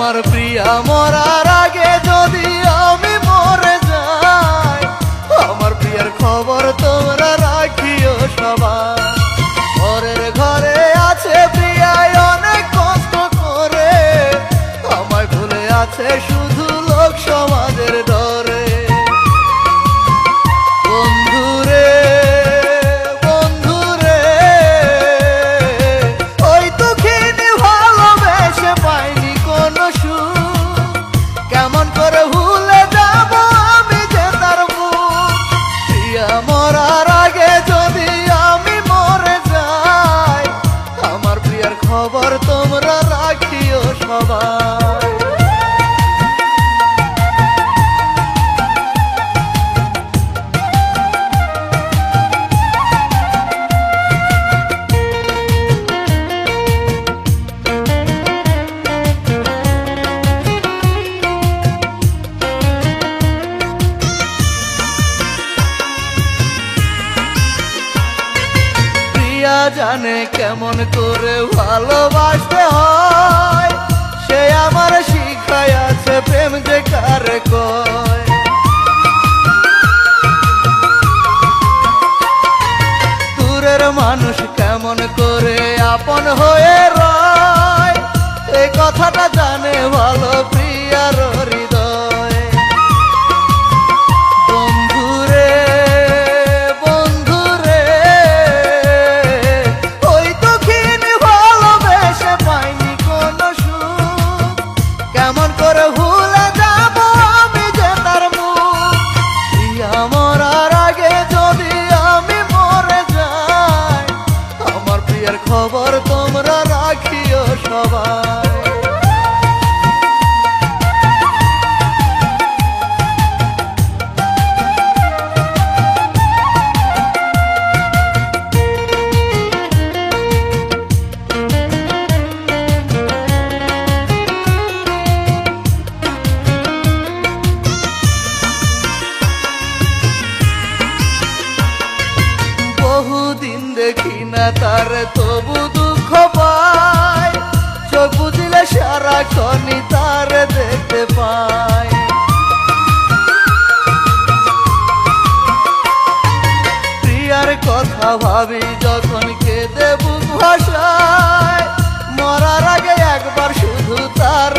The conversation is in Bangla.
আমার প্রিয়া মরার আগে যদি আমি মরে যাই, আমার প্রিয়ার খবর তোমরা রাখিও সবাই। পরের ঘরে আছে প্রিয়ায় অনেক কষ্ট করে, আমায় ভুলে আছে শুধু লোক সমাজের ডরে। বন্ধুরে বন্ধুরে ওই দুঃখিনী ভালোবেসে পাইনি কোনো সুখ, কেমন করে ভুলে যাব আমি যে তার মুখ। প্রিয়া মরার আগে যদি আমি মরে যাই, আমার প্রিয়ার খবর তোমরা রাখিও সবাই। জানে কেমন করে ভালোবাসতে হয়, সে আমার শিখায় আছে প্রেম যে কারে কয়। দূরের মানুষ কেমন করে আপন হয়ে রয়, এই কথাটা জানে ভালো প্রিয়ার হৃদয়। কেমন করে ভুলে যাব আমি যে তার মুখ। প্রিয়া মরার আগে যদি আমি মরে যাই, আমার প্রিয়ার খবর তোমরা রাখিও সবাই। বহুদিন দেখি না তার তবু দুঃখ পাই, চোখ বুঝিলে সারাক্ষণই তার দেখতে পাই। প্রিয়ার কথা ভাবি যখন কেঁদে বুক ভাসায়, মরার আগে একবার শুধু তার